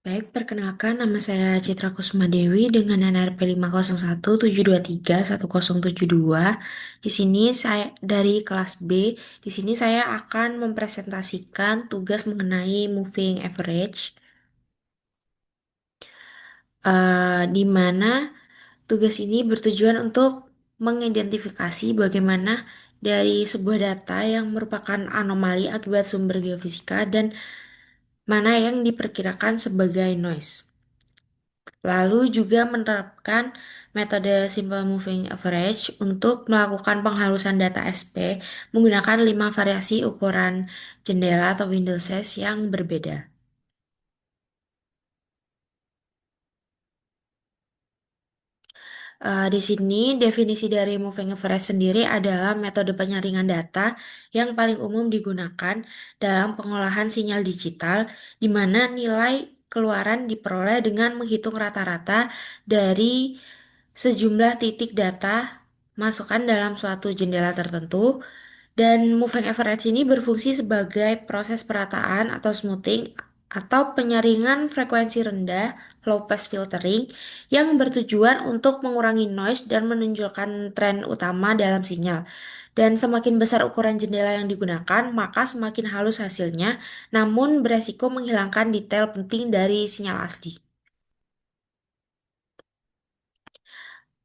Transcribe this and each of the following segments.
Baik, perkenalkan nama saya Citra Kusuma Dewi dengan NRP 501-723-1072. Di sini saya dari kelas B. Di sini saya akan mempresentasikan tugas mengenai moving average, di mana tugas ini bertujuan untuk mengidentifikasi bagaimana dari sebuah data yang merupakan anomali akibat sumber geofisika dan mana yang diperkirakan sebagai noise. Lalu juga menerapkan metode Simple Moving Average untuk melakukan penghalusan data SP menggunakan 5 variasi ukuran jendela atau window size yang berbeda. Di sini definisi dari moving average sendiri adalah metode penyaringan data yang paling umum digunakan dalam pengolahan sinyal digital, di mana nilai keluaran diperoleh dengan menghitung rata-rata dari sejumlah titik data masukkan dalam suatu jendela tertentu. Dan moving average ini berfungsi sebagai proses perataan atau smoothing atau penyaringan frekuensi rendah, low pass filtering, yang bertujuan untuk mengurangi noise dan menunjukkan tren utama dalam sinyal. Dan semakin besar ukuran jendela yang digunakan, maka semakin halus hasilnya, namun beresiko menghilangkan detail penting dari sinyal asli.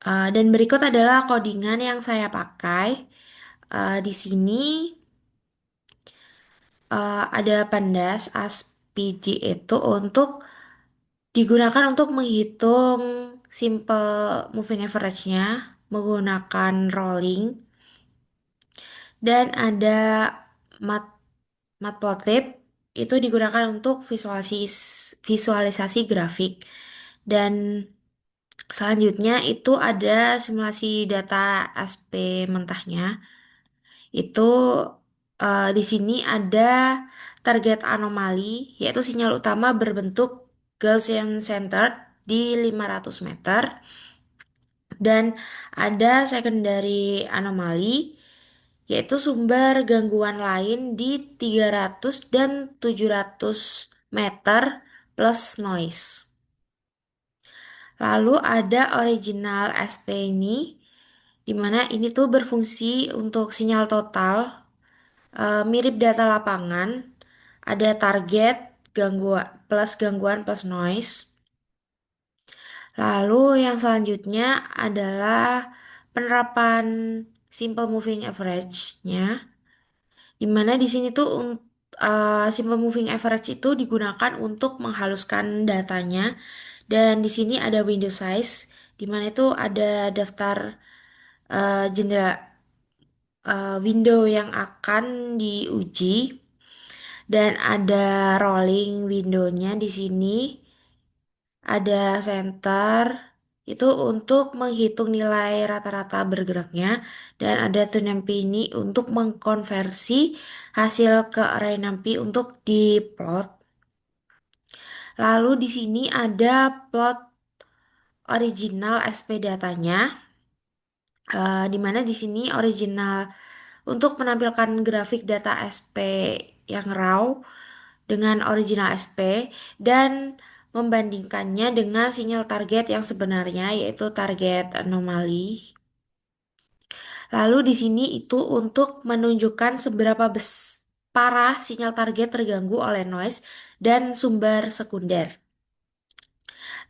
Dan berikut adalah codingan yang saya pakai. Di sini ada Pandas ASPD itu untuk digunakan untuk menghitung simple moving average-nya menggunakan rolling, dan ada mat matplotlib itu digunakan untuk visualisasi grafik, dan selanjutnya itu ada simulasi data SP mentahnya. Itu di sini ada target anomali, yaitu sinyal utama berbentuk Gaussian centered di 500 meter, dan ada secondary anomali, yaitu sumber gangguan lain di 300 dan 700 meter plus noise. Lalu ada original SP ini, di mana ini tuh berfungsi untuk sinyal total, mirip data lapangan, ada target, gangguan plus noise. Lalu yang selanjutnya adalah penerapan simple moving average-nya, di mana di sini tuh simple moving average itu digunakan untuk menghaluskan datanya, dan di sini ada window size, di mana itu ada daftar jendela window yang akan diuji, dan ada rolling windownya di sini, ada center itu untuk menghitung nilai rata-rata bergeraknya, dan ada Turnampi ini untuk mengkonversi hasil ke array numpy untuk diplot. Lalu di sini ada plot original SP datanya, di mana di sini original untuk menampilkan grafik data SP yang raw dengan original SP dan membandingkannya dengan sinyal target yang sebenarnya, yaitu target anomali. Lalu di sini itu untuk menunjukkan seberapa parah sinyal target terganggu oleh noise dan sumber sekunder.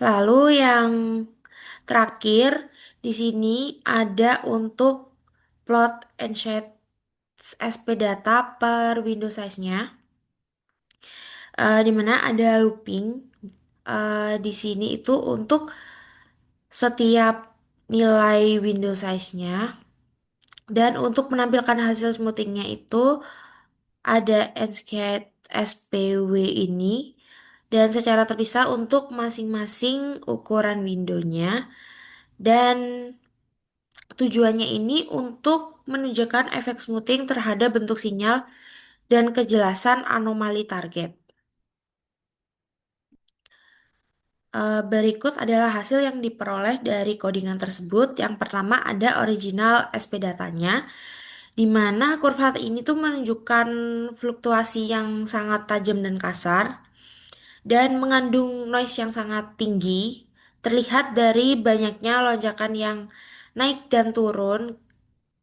Lalu yang terakhir di sini ada untuk plot and shade SP data per window size-nya, di mana ada looping. Di sini itu untuk setiap nilai window size-nya, dan untuk menampilkan hasil smoothingnya itu ada Enscape SPW ini, dan secara terpisah untuk masing-masing ukuran windownya, dan tujuannya ini untuk menunjukkan efek smoothing terhadap bentuk sinyal dan kejelasan anomali target. Berikut adalah hasil yang diperoleh dari codingan tersebut. Yang pertama ada original SP datanya, di mana kurva ini tuh menunjukkan fluktuasi yang sangat tajam dan kasar. dan mengandung noise yang sangat tinggi, terlihat dari banyaknya lonjakan yang naik dan turun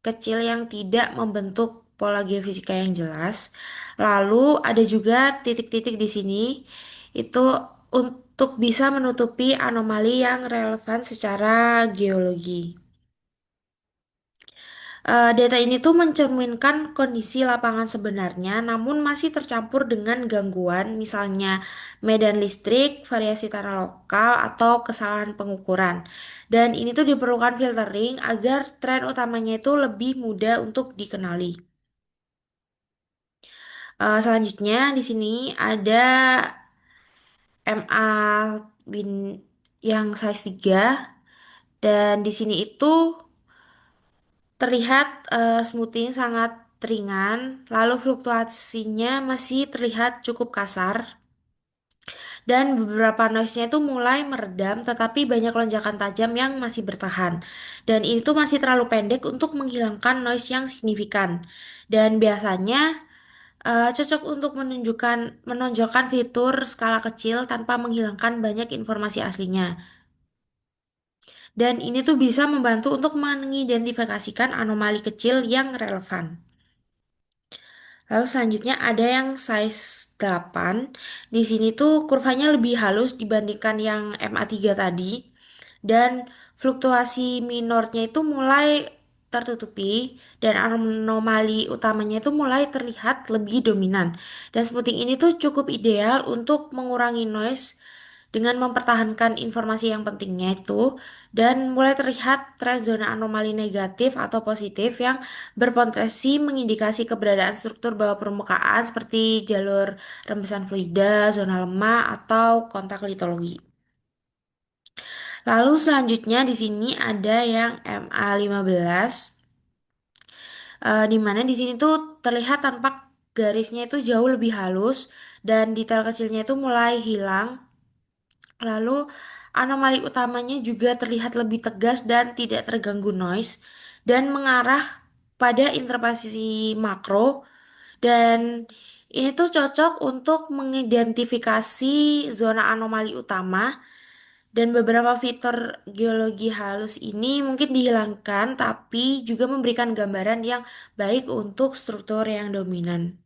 kecil yang tidak membentuk pola geofisika yang jelas. Lalu ada juga titik-titik di sini itu untuk bisa menutupi anomali yang relevan secara geologi. Data ini tuh mencerminkan kondisi lapangan sebenarnya, namun masih tercampur dengan gangguan, misalnya medan listrik, variasi tanah lokal, atau kesalahan pengukuran. Dan ini tuh diperlukan filtering agar tren utamanya itu lebih mudah untuk dikenali. Selanjutnya di sini ada MA bin yang size 3 dan di sini itu terlihat smoothing sangat ringan, lalu fluktuasinya masih terlihat cukup kasar, dan beberapa noise-nya itu mulai meredam, tetapi banyak lonjakan tajam yang masih bertahan. Dan ini tuh masih terlalu pendek untuk menghilangkan noise yang signifikan. Dan biasanya cocok untuk menonjolkan fitur skala kecil tanpa menghilangkan banyak informasi aslinya. Dan ini tuh bisa membantu untuk mengidentifikasikan anomali kecil yang relevan. Lalu selanjutnya ada yang size 8. Di sini tuh kurvanya lebih halus dibandingkan yang MA3 tadi. Dan fluktuasi minornya itu mulai tertutupi dan anomali utamanya itu mulai terlihat lebih dominan. Dan smoothing ini tuh cukup ideal untuk mengurangi noise dengan mempertahankan informasi yang pentingnya itu dan mulai terlihat tren zona anomali negatif atau positif yang berpotensi mengindikasi keberadaan struktur bawah permukaan seperti jalur rembesan fluida, zona lemah, atau kontak litologi. Lalu selanjutnya di sini ada yang MA15, di mana di sini tuh terlihat tampak garisnya itu jauh lebih halus dan detail kecilnya itu mulai hilang. Lalu anomali utamanya juga terlihat lebih tegas dan tidak terganggu noise dan mengarah pada interpretasi makro dan ini tuh cocok untuk mengidentifikasi zona anomali utama dan beberapa fitur geologi halus ini mungkin dihilangkan tapi juga memberikan gambaran yang baik untuk struktur yang dominan.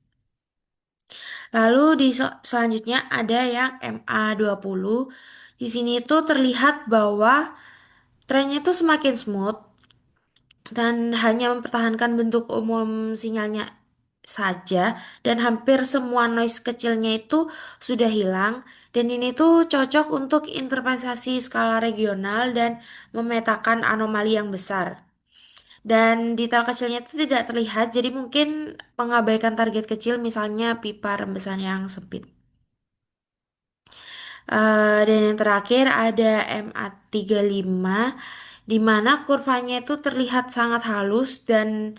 Lalu selanjutnya ada yang MA20. Di sini tuh terlihat bahwa trennya tuh semakin smooth dan hanya mempertahankan bentuk umum sinyalnya saja dan hampir semua noise kecilnya itu sudah hilang dan ini tuh cocok untuk interpretasi skala regional dan memetakan anomali yang besar. Dan detail kecilnya itu tidak terlihat, jadi mungkin mengabaikan target kecil misalnya pipa rembesan yang sempit. Dan yang terakhir ada MA35 di mana kurvanya itu terlihat sangat halus dan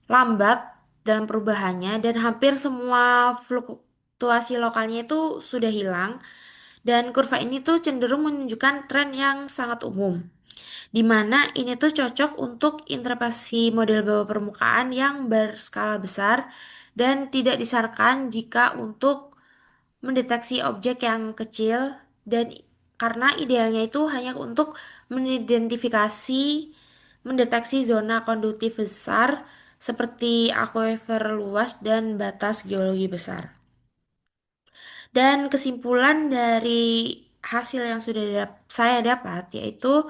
lambat dalam perubahannya dan hampir semua fluktuasi lokalnya itu sudah hilang dan kurva ini tuh cenderung menunjukkan tren yang sangat umum di mana ini tuh cocok untuk interpretasi model bawah permukaan yang berskala besar dan tidak disarankan jika untuk mendeteksi objek yang kecil dan karena idealnya itu hanya untuk mengidentifikasi mendeteksi zona konduktif besar seperti akuifer luas dan batas geologi besar. Dan kesimpulan dari hasil yang sudah saya dapat yaitu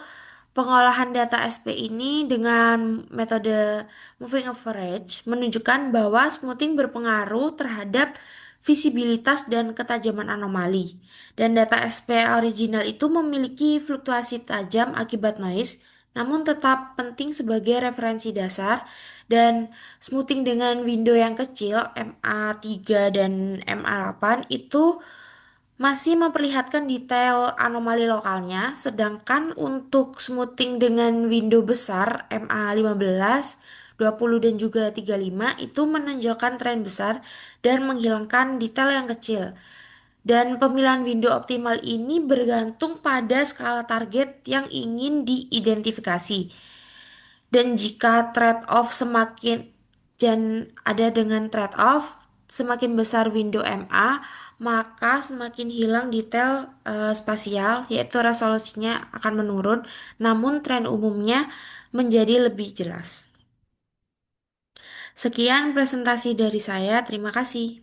pengolahan data SP ini dengan metode moving average menunjukkan bahwa smoothing berpengaruh terhadap visibilitas dan ketajaman anomali. Dan data SP original itu memiliki fluktuasi tajam akibat noise, namun tetap penting sebagai referensi dasar dan smoothing dengan window yang kecil MA3 dan MA8 itu masih memperlihatkan detail anomali lokalnya, sedangkan untuk smoothing dengan window besar MA15, 20 dan juga 35 itu menonjolkan tren besar dan menghilangkan detail yang kecil. Dan pemilihan window optimal ini bergantung pada skala target yang ingin diidentifikasi. Dan jika trade-off semakin dan ada dengan trade-off, semakin besar window MA, maka semakin hilang detail spasial, yaitu resolusinya akan menurun, namun tren umumnya menjadi lebih jelas. Sekian presentasi dari saya, terima kasih.